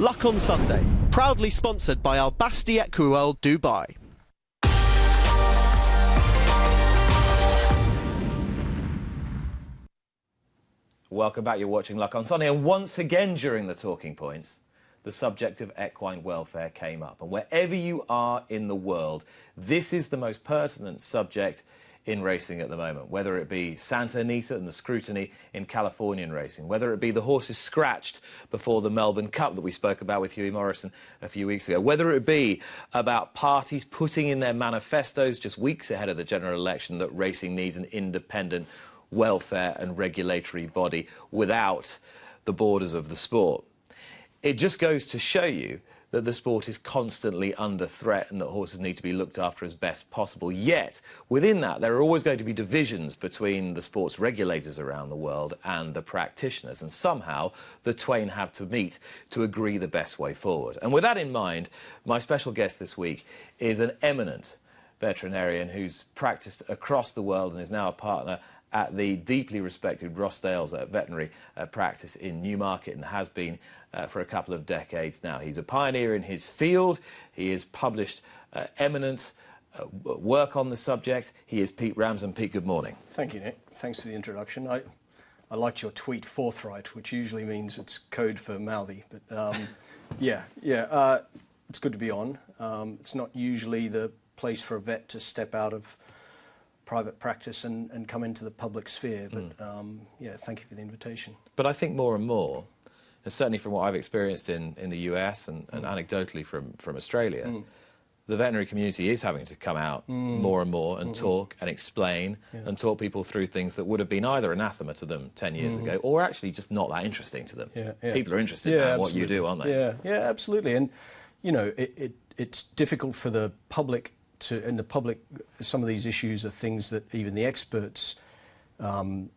Luck on Sunday, proudly sponsored by Al Basti Equiworld Dubai. Welcome back, you're watching Luck on Sunday, and once again during the talking points, the subject of equine welfare came up. And wherever you are in the world, this is the most pertinent subject in racing at the moment, whether it be Santa Anita and the scrutiny in Californian racing, whether it be the horses scratched before the Melbourne Cup that we spoke about with Hughie Morrison a few weeks ago, whether it be about parties putting in their manifestos just weeks ahead of the general election that racing needs an independent welfare and regulatory body without the borders of the sport. It just goes to show you that the sport is constantly under threat and that horses need to be looked after as best possible. Yet, within that, there are always going to be divisions between the sport's regulators around the world and the practitioners, and somehow the twain have to meet to agree the best way forward. And with that in mind, my special guest this week is an eminent veterinarian who's practiced across the world and is now a partner at the deeply respected Rossdale's veterinary practice in Newmarket, and has been for a couple of decades now. He's a pioneer in his field. He has published eminent work on the subject. He is Pete Ramzan. Pete, good morning. Thank you, Nick. Thanks for the introduction. I liked your tweet, forthright, which usually means it's code for mouthy. But it's good to be on. It's not usually the place for a vet to step out of private practice and come into the public sphere, but thank you for the invitation. But I think more and more, and certainly from what I've experienced in the US and anecdotally from Australia, the veterinary community is having to come out more and more and talk and explain and talk people through things that would have been either anathema to them 10 years ago or actually just not that interesting to them. People are interested in what you do, aren't they? Yeah, absolutely. And, you know, it's difficult for the public some of these issues are things that even the experts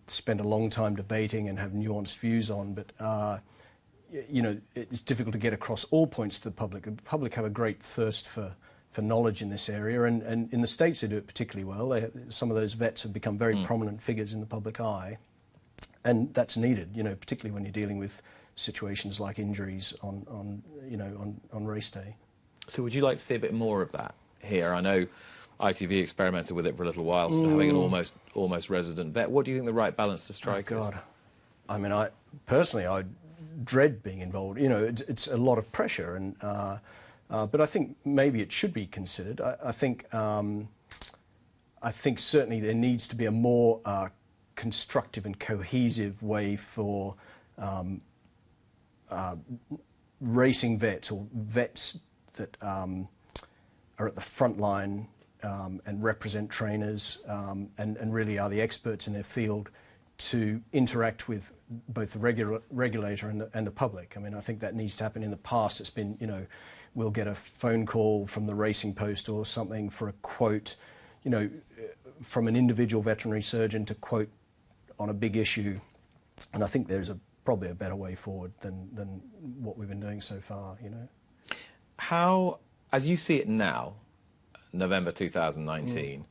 spend a long time debating and have nuanced views on, but you know, it's difficult to get across all points to the public. The public have a great thirst for knowledge in this area, and in the States they do it particularly well. Some of those vets have become very prominent figures in the public eye, and that's needed, you know, particularly when you're dealing with situations like injuries on race day. So would you like to see a bit more of that here? I know ITV experimented with it for a little while, sort of having an almost resident vet. What do you think the right balance to strike is? I mean, I dread being involved. You know, it's a lot of pressure, and but I think maybe it should be considered. I think certainly there needs to be a more constructive and cohesive way for racing vets or vets that are at the front line and represent trainers and really are the experts in their field to interact with both the regulator and the public. I mean, I think that needs to happen. In the past, it's been, you know, we'll get a phone call from the Racing Post or something for a quote, you know, from an individual veterinary surgeon to quote on a big issue. And I think there's probably a better way forward than what we've been doing so far, you know. How, as you see it now, November 2019,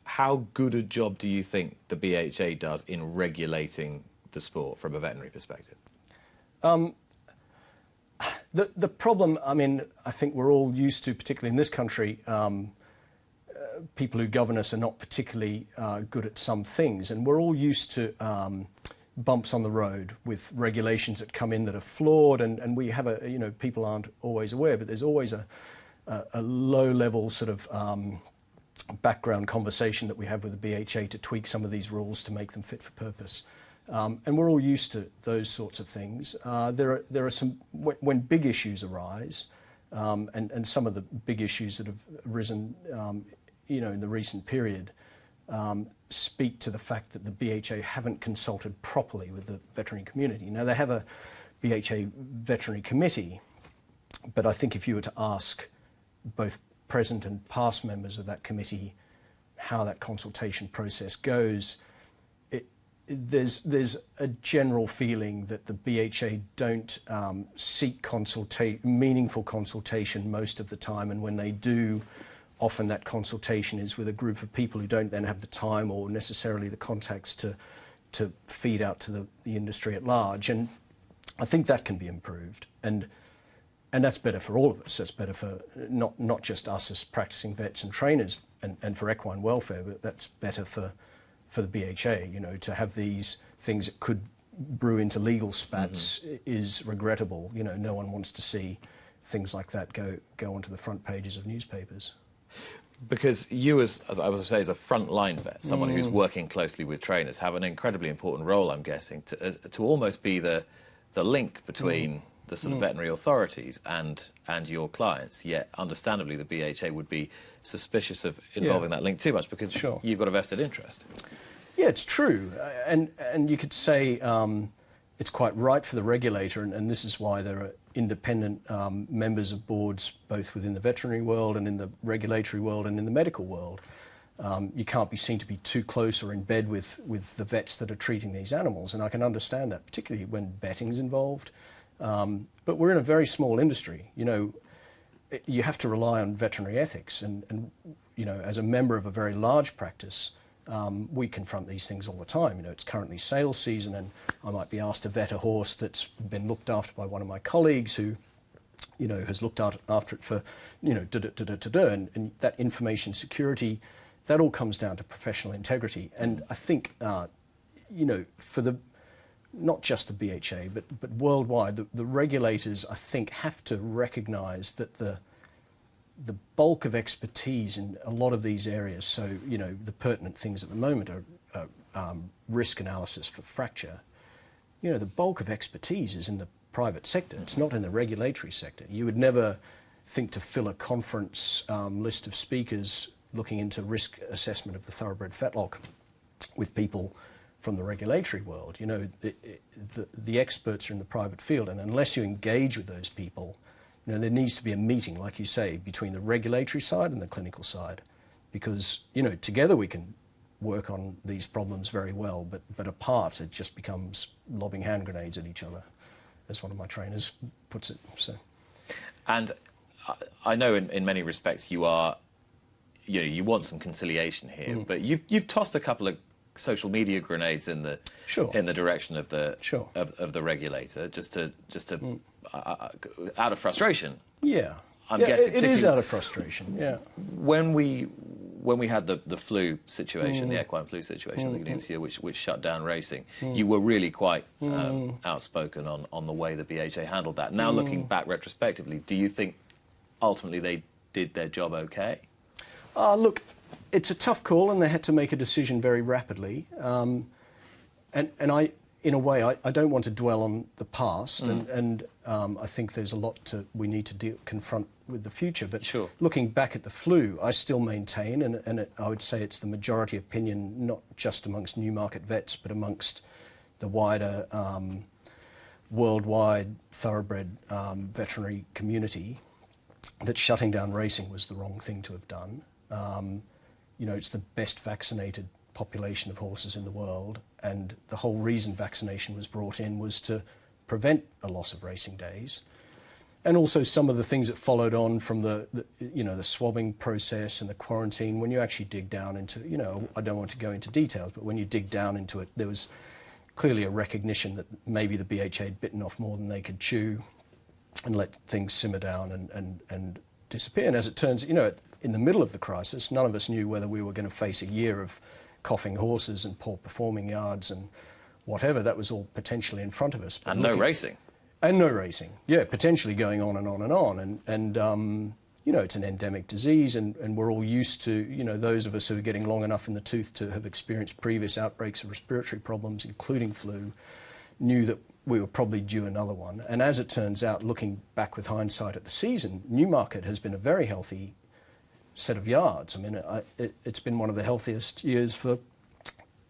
how good a job do you think the BHA does in regulating the sport from a veterinary perspective? The problem, I mean, I think we're all used to, particularly in this country, people who govern us are not particularly good at some things, and we're all used to bumps on the road with regulations that come in that are flawed, and we have you know, people aren't always aware, but there's always a low-level sort of background conversation that we have with the BHA to tweak some of these rules to make them fit for purpose. And we're all used to those sorts of things. There are some, when big issues arise, and some of the big issues that have arisen, you know, in the recent period, speak to the fact that the BHA haven't consulted properly with the veterinary community. Now, they have a BHA veterinary committee, but I think if you were to ask both present and past members of that committee how that consultation process goes, there's a general feeling that the BHA don't seek meaningful consultation most of the time, and when they do, often that consultation is with a group of people who don't then have the time or necessarily the contacts to feed out to the industry at large. And I think that can be improved. And And that's better for all of us. That's better for not just us as practicing vets and trainers and for equine welfare, but that's better for the BHA. You know, to have these things that could brew into legal spats is regrettable. You know, no one wants to see things like that go onto the front pages of newspapers. Because you, as I was say, as a frontline vet, someone who's working closely with trainers, have an incredibly important role, I'm guessing, to almost be the link between the sort of veterinary authorities and your clients. Yet, understandably, the BHA would be suspicious of involving that link too much because you've got a vested interest. Yeah, it's true, and you could say it's quite right for the regulator, and this is why there are independent members of boards both within the veterinary world and in the regulatory world and in the medical world. You can't be seen to be too close or in bed with the vets that are treating these animals, and I can understand that, particularly when betting's involved. But we're in a very small industry. You know, you have to rely on veterinary ethics, and you know, as a member of a very large practice, we confront these things all the time. You know, it's currently sales season, and I might be asked to vet a horse that's been looked after by one of my colleagues who, you know, has looked after it for, you know, and that information security, that all comes down to professional integrity. And I think, you know, for not just the BHA, but worldwide, the regulators, I think, have to recognise that the bulk of expertise in a lot of these areas, so, you know, the pertinent things at the moment are risk analysis for fracture. You know, the bulk of expertise is in the private sector. It's not in the regulatory sector. You would never think to fill a conference list of speakers looking into risk assessment of the thoroughbred fetlock with people from the regulatory world. You know, the experts are in the private field, and unless you engage with those people, you know, there needs to be a meeting, like you say, between the regulatory side and the clinical side, because, you know, together we can work on these problems very well, but apart it just becomes lobbing hand grenades at each other, as one of my trainers puts it. So, and I know in many respects you are, you know, you want some conciliation here, but you've tossed a couple of social media grenades in the direction of the of the regulator, just to out of frustration. Yeah, I'm guessing it is out of frustration. Yeah. When we had the flu situation, the equine flu situation at the beginning of this year, which shut down racing, you were really quite outspoken on the way the BHA handled that. Now, looking back retrospectively, do you think ultimately they did their job okay? Look, it's a tough call, and they had to make a decision very rapidly. And I, in a way, I don't want to dwell on the past, and I think there's a lot we need to confront with the future. But looking back at the flu, I still maintain, and I would say it's the majority opinion, not just amongst Newmarket vets, but amongst the wider worldwide thoroughbred veterinary community, that shutting down racing was the wrong thing to have done. You know, it's the best vaccinated population of horses in the world, and the whole reason vaccination was brought in was to prevent a loss of racing days. And also some of the things that followed on from the swabbing process and the quarantine. When you actually dig down into, you know, I don't want to go into details, but when you dig down into it, there was clearly a recognition that maybe the BHA had bitten off more than they could chew and let things simmer down and disappear. And as it turns, you know, in the middle of the crisis, none of us knew whether we were going to face a year of coughing horses and poor performing yards and whatever. That was all potentially in front of us. But no racing. And no racing. Yeah, potentially going on and on and on. And you know, it's an endemic disease, and we're all used to, you know, those of us who are getting long enough in the tooth to have experienced previous outbreaks of respiratory problems, including flu, knew that we were probably due another one. And as it turns out, looking back with hindsight at the season, Newmarket has been a very healthy set of yards. I mean, it's been one of the healthiest years for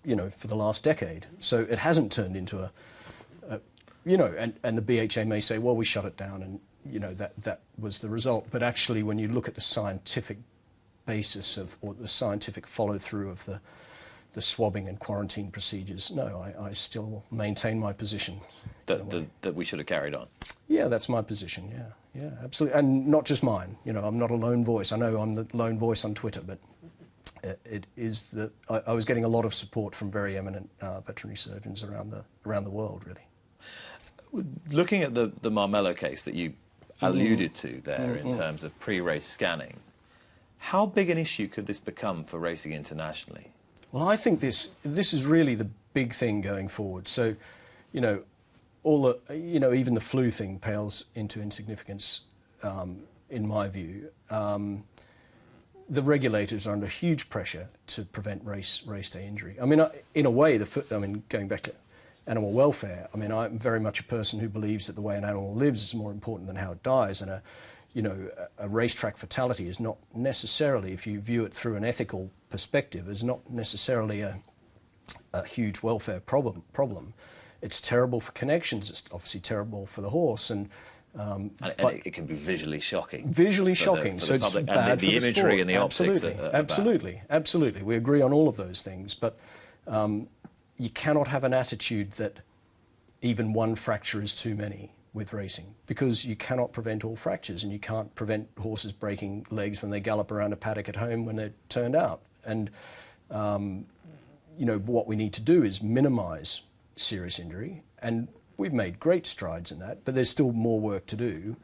the last decade. So it hasn't turned into and the BHA may say, well, we shut it down, and, you know, that was the result. But actually, when you look at the scientific basis or the scientific follow-through of the swabbing and quarantine procedures, no, I still maintain my position. That we should have carried on? Yeah, that's my position, yeah, absolutely. And not just mine. You know, I'm not a lone voice. I know I'm the lone voice on Twitter, but it is I was getting a lot of support from very eminent veterinary surgeons around the world, really. Looking at the Marmello case that you alluded to there in terms of pre-race scanning. How big an issue could this become for racing internationally? Well, I think this is really the big thing going forward. So, you know, even the flu thing pales into insignificance, in my view. The regulators are under huge pressure to prevent race day injury. I mean, in a way, going back to animal welfare, I mean, I'm very much a person who believes that the way an animal lives is more important than how it dies, and a racetrack fatality is not necessarily, if you view it through an ethical perspective, is not necessarily a huge welfare problem. It's terrible for connections. It's obviously terrible for the horse, and it can be visually shocking. Visually shocking. So it's bad for the imagery sport. and the optics. Absolutely. We agree on all of those things, but you cannot have an attitude that even one fracture is too many with racing, because you cannot prevent all fractures, and you can't prevent horses breaking legs when they gallop around a paddock at home when they're turned out. And what we need to do is minimise serious injury, and we've made great strides in that, but there's still more work to do.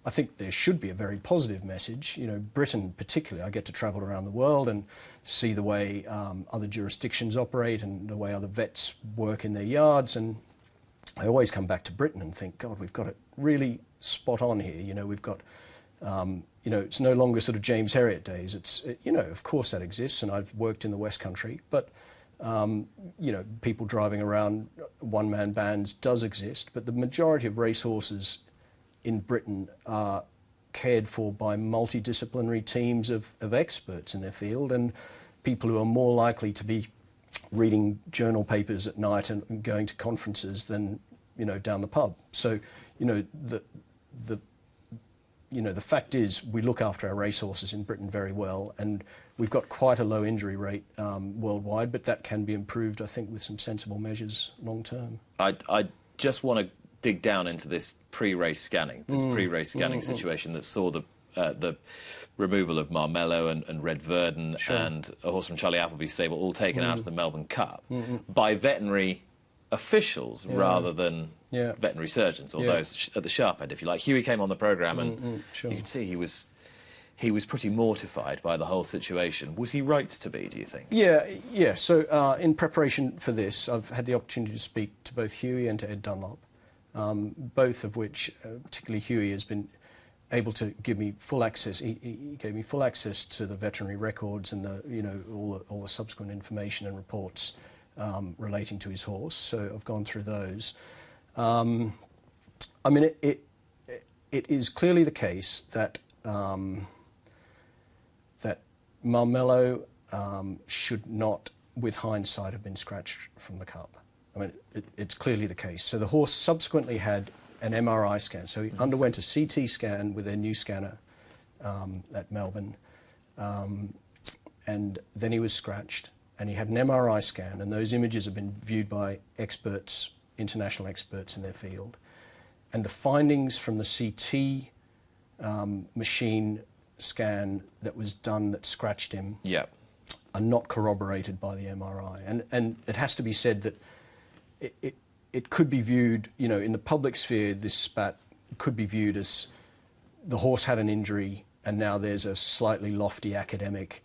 I think there should be a very positive message. You know, Britain particularly, I get to travel around the world and see the way other jurisdictions operate and the way other vets work in their yards, and I always come back to Britain and think, God, we've got it really spot on here. You know, we've got, it's no longer sort of James Herriot days. Of course that exists, and I've worked in the West Country, but, people driving around one-man bands does exist, but the majority of racehorses in Britain are cared for by multidisciplinary teams of experts in their field, and people who are more likely to be reading journal papers at night and going to conferences than, down the pub. So, the fact is we look after our racehorses in Britain very well, and we've got quite a low injury rate worldwide, but that can be improved, I think, with some sensible measures long term. I just want to dig down into this pre-race scanning, situation that saw the removal of Marmello and Red Verdon and a horse from Charlie Appleby's stable all taken out of the Melbourne Cup by veterinary officials rather than veterinary surgeons, or those at the sharp end, if you like. Huey came on the programme and you could see he was pretty mortified by the whole situation. Was he right to be, do you think? Yeah. So in preparation for this, I've had the opportunity to speak to both Huey and to Ed Dunlop, both of which, particularly Huey, has been able to give me full access. He gave me full access to the veterinary records and all the subsequent information and reports relating to his horse. So I've gone through those. It is clearly the case that that Marmello should not, with hindsight, have been scratched from the Cup. I mean, it's clearly the case. So the horse subsequently had an MRI scan. So he underwent a CT scan with their new scanner at Melbourne, and then he was scratched, and he had an MRI scan, and those images have been viewed by experts, international experts in their field. And the findings from the CT machine scan that was done that scratched him are not corroborated by the MRI. And it has to be said that it could be viewed, in the public sphere, this spat could be viewed as the horse had an injury and now there's a slightly lofty academic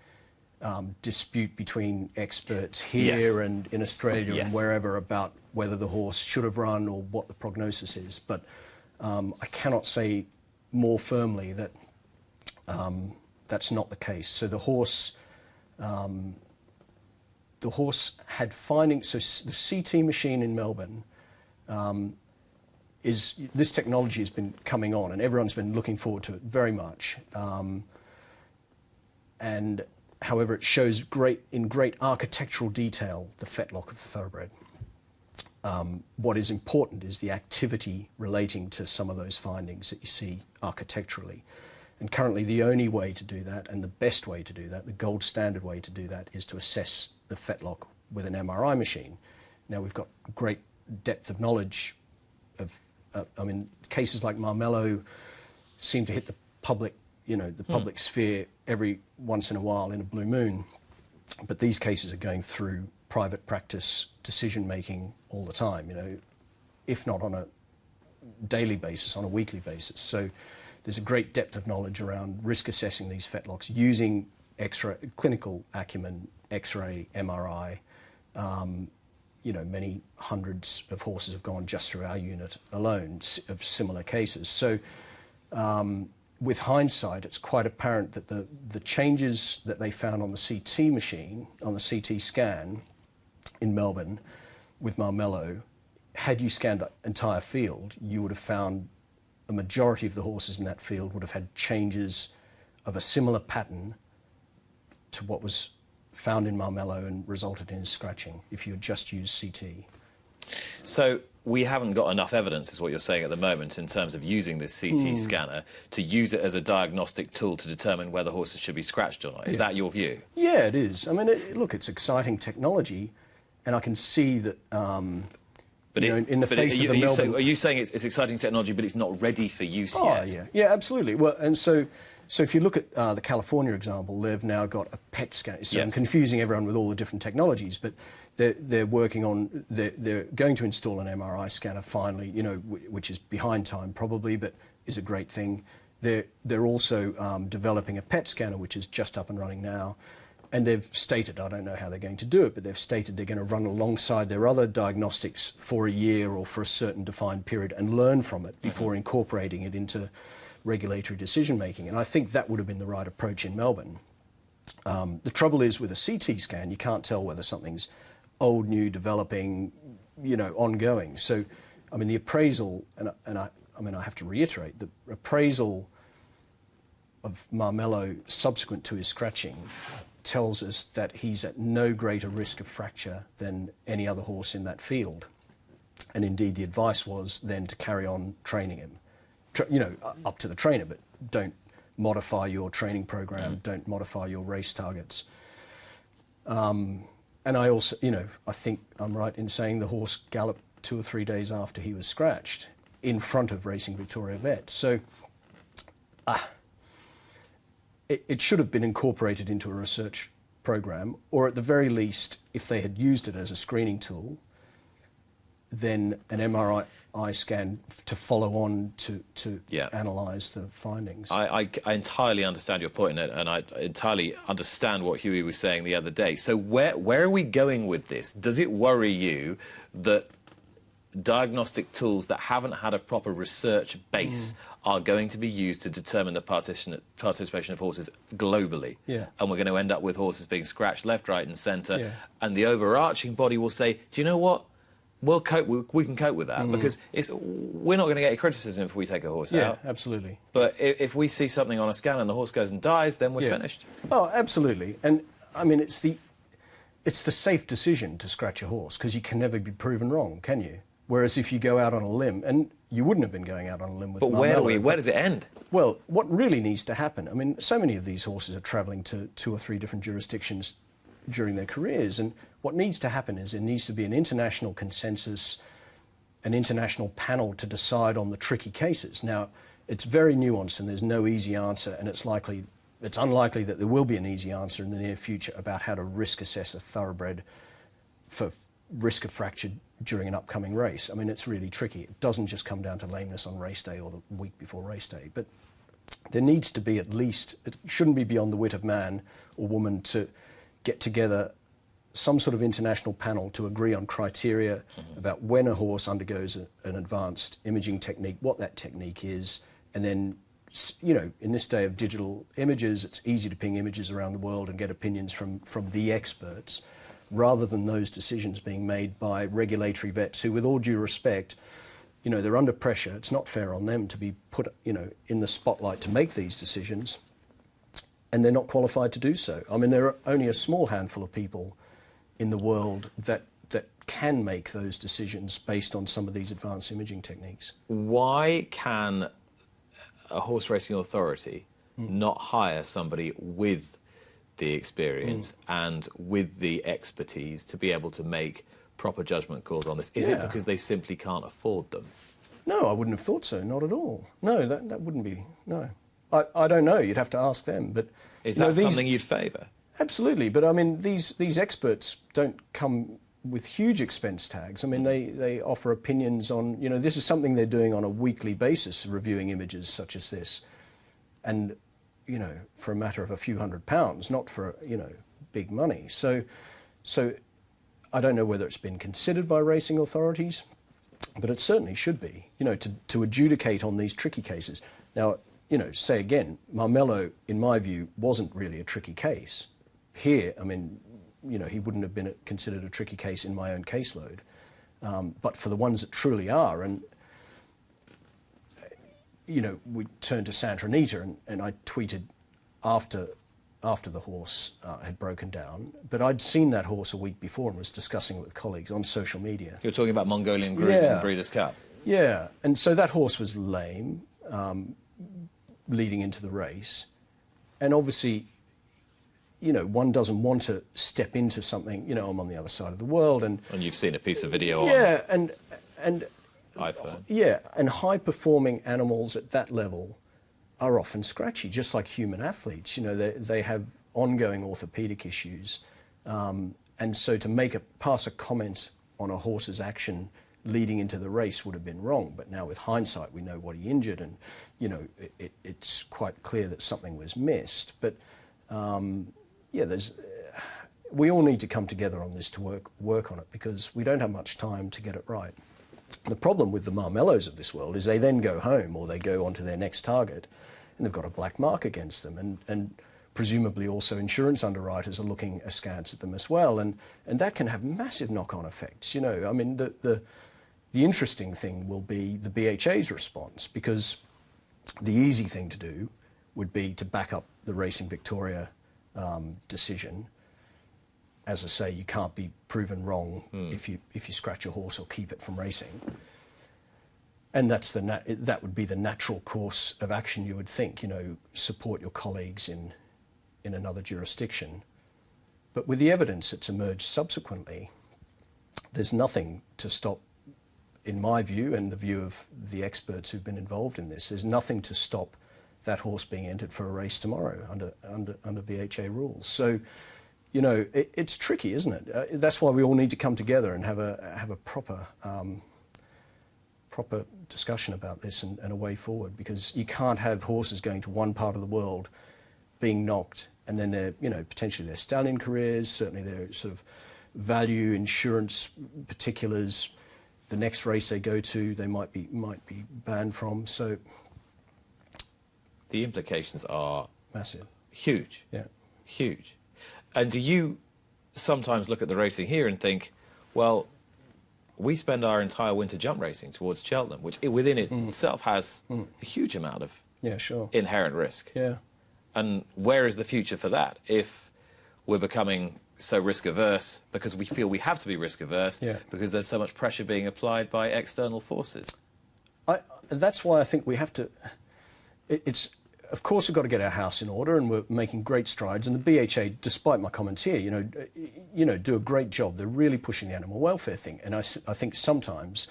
dispute between experts here and in Australia and wherever about whether the horse should have run or what the prognosis is. But I cannot say more firmly that that's not the case. So the horse had findings. So the CT machine in Melbourne this technology has been coming on, and everyone's been looking forward to it very much. And however, it shows in great architectural detail the fetlock of the thoroughbred. What is important is the activity relating to some of those findings that you see architecturally. And currently the only way to do that, and the best way to do that, the gold standard way to do that, is to assess the fetlock with an MRI machine. Now, we've got great depth of knowledge of, cases like Marmello seem to hit the public, the public sphere every once in a while in a blue moon. But these cases are going through private practice decision-making all the time, if not on a daily basis, on a weekly basis. So, there's a great depth of knowledge around risk assessing these fetlocks using X-ray, clinical acumen, X-ray, MRI. You know, many hundreds of horses have gone just through our unit alone of similar cases. So with hindsight, it's quite apparent that the changes that they found on the CT machine, on the CT scan in Melbourne with Marmello, had you scanned the entire field, you would have found a majority of the horses in that field would have had changes of a similar pattern to what was found in Marmello and resulted in scratching if you had just used CT. So we haven't got enough evidence, is what you're saying at the moment, in terms of using this CT scanner to use it as a diagnostic tool to determine whether horses should be scratched or not. Is that your view? Yeah, it is. I mean, look, it's exciting technology, and I can see that. But you know, in the face of the Melbourne... Are you saying it's exciting technology, but it's not ready for use yet? Yeah, absolutely. Well, and so if you look at the California example, they've now got a PET scan. So I'm confusing everyone with all the different technologies, but they're working on, they're going to install an MRI scanner finally, you know, which is behind time probably, but is a great thing. They're also developing a PET scanner, which is just up and running now. And they've stated, I don't know how they're going to do it, but they've stated they're going to run alongside their other diagnostics for a year or for a certain defined period and learn from it before incorporating it into regulatory decision-making. And I think that would have been the right approach in Melbourne. The trouble is with a CT scan, you can't tell whether something's old, new, developing, you know, ongoing. So, I mean, the appraisal, and I have to reiterate, the appraisal of Marmello subsequent to his scratching tells us that he's at no greater risk of fracture than any other horse in that field. And indeed, the advice was then to carry on training him, you know, up to the trainer, but don't modify your training program, don't modify your race targets. And I also, you know, I think I'm right in saying the horse galloped 2 or 3 days after he was scratched in front of Racing Victoria vets. So it should have been incorporated into a research program, or at the very least, if they had used it as a screening tool, then an MRI scan to follow on to analyse the findings. I entirely understand your point, and I entirely understand what Huey was saying the other day. So where are we going with this? Does it worry you that diagnostic tools that haven't had a proper research base are going to be used to determine the participation of horses globally? And we're going to end up with horses being scratched left, right and centre, and the overarching body will say, do you know what? We'll cope. We can cope with that because we're not going to get a criticism if we take a horse out. Yeah, absolutely. But if we see something on a scan and the horse goes and dies, then we're finished. Oh, absolutely. And I mean, it's the safe decision to scratch a horse because you can never be proven wrong, can you? Whereas if you go out on a limb, and you wouldn't have been going out on a limb with Marmello. But where does it end? Well, what really needs to happen, I mean, so many of these horses are travelling to 2 or 3 different jurisdictions during their careers, and what needs to happen is there needs to be an international consensus, an international panel to decide on the tricky cases. Now, it's very nuanced and there's no easy answer, and it's unlikely that there will be an easy answer in the near future about how to risk assess a thoroughbred for risk of fracture during an upcoming race. I mean, it's really tricky. It doesn't just come down to lameness on race day or the week before race day, but there needs to be at least, it shouldn't be beyond the wit of man or woman to get together some sort of international panel to agree on criteria about when a horse undergoes an advanced imaging technique, what that technique is, and then, you know, in this day of digital images, it's easy to ping images around the world and get opinions from the experts, rather than those decisions being made by regulatory vets who, with all due respect, you know, they're under pressure. It's not fair on them to be put, you know, in the spotlight to make these decisions, and they're not qualified to do so. I mean, there are only a small handful of people in the world that can make those decisions based on some of these advanced imaging techniques. Why can a horse racing authority not hire somebody with the experience and with the expertise to be able to make proper judgment calls on this? Is it because they simply can't afford them? No, I wouldn't have thought so, not at all. No, that wouldn't be, no. I don't know, you'd have to ask them, but... Is that something you'd favour? Absolutely, but I mean, these experts don't come with huge expense tags. I mean, they offer opinions on, you know, this is something they're doing on a weekly basis, reviewing images such as this. and, you know, for a matter of a few £100s, not for, you know, big money. So I don't know whether it's been considered by racing authorities, but it certainly should be, you know, to adjudicate on these tricky cases. Now, you know, say again, Marmello, in my view, wasn't really a tricky case. Here, I mean, you know, he wouldn't have been considered a tricky case in my own caseload. But for the ones that truly are, and, you know, we turned to Santa Anita, and I tweeted after the horse had broken down, but I'd seen that horse a week before and was discussing it with colleagues on social media. You're talking about Mongolian grooming and Breeders' Cup? Yeah, and so that horse was lame leading into the race, and obviously, you know, one doesn't want to step into something, you know, I'm on the other side of the world, and you've seen a piece of video on and iPhone. Yeah, and high-performing animals at that level are often scratchy, just like human athletes. You know, they have ongoing orthopedic issues, and so to pass a comment on a horse's action leading into the race would have been wrong. But now with hindsight, we know what he injured, and, you know, it's quite clear that something was missed. But yeah, we all need to come together on this to work on it, because we don't have much time to get it right. The problem with the Marmellos of this world is they then go home, or they go on to their next target, and they've got a black mark against them, and presumably also insurance underwriters are looking askance at them as well, and that can have massive knock-on effects. You know, I mean, the interesting thing will be the BHA's response, because the easy thing to do would be to back up the Racing Victoria decision. As I say, you can't be proven wrong if you scratch a horse or keep it from racing. And that would be the natural course of action, you would think, you know, support your colleagues in another jurisdiction. But with the evidence that's emerged subsequently, there's nothing to stop, in my view and the view of the experts who've been involved in this, there's nothing to stop that horse being entered for a race tomorrow under BHA rules. So, you know, it's tricky, isn't it? That's why we all need to come together and have a proper discussion about this and a way forward, because you can't have horses going to one part of the world being knocked, and then they're, you know, potentially their stallion careers, certainly their sort of value insurance particulars. The next race they go to, they might be banned from. So the implications are massive, huge. Yeah, huge. And do you sometimes look at the racing here and think, well, we spend our entire winter jump racing towards Cheltenham, which within itself has a huge amount of inherent risk. Yeah. And where is the future for that if we're becoming so risk-averse because we feel we have to be risk-averse because there's so much pressure being applied by external forces? That's why I think we have to... Of course, we've got to get our house in order, and we're making great strides. And the BHA, despite my comments here, you know, do a great job. They're really pushing the animal welfare thing, and I think sometimes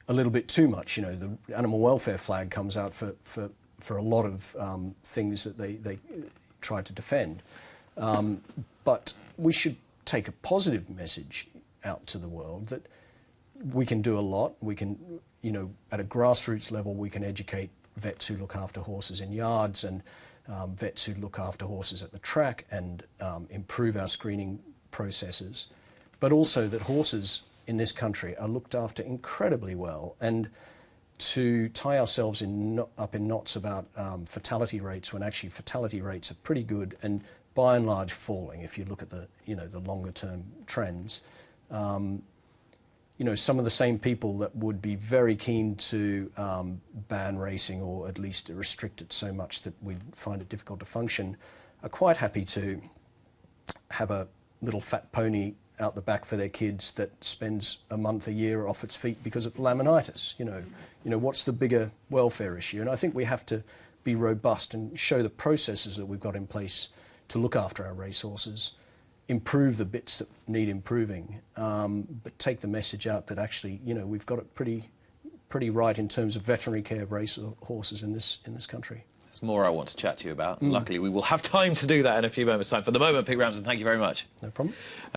a little bit too much. You know, the animal welfare flag comes out for a lot of things that they try to defend. But we should take a positive message out to the world that we can do a lot. We can, you know, at a grassroots level, we can educate vets who look after horses in yards, and vets who look after horses at the track, and improve our screening processes. But also that horses in this country are looked after incredibly well, and to tie ourselves up in knots about fatality rates, when actually fatality rates are pretty good and by and large falling if you look at the, you know, the longer term trends. You know, some of the same people that would be very keen to ban racing, or at least restrict it so much that we'd find it difficult to function, are quite happy to have a little fat pony out the back for their kids that spends a month a year off its feet because of laminitis. You know, what's the bigger welfare issue? And I think we have to be robust and show the processes that we've got in place to look after our racehorses, improve the bits that need improving, but take the message out that actually, you know, we've got it pretty right in terms of veterinary care of race horses in this country. There's more I want to chat to you about. Luckily, we will have time to do that in a few moments' time. For the moment, Pete Ramzan, thank you very much. No problem.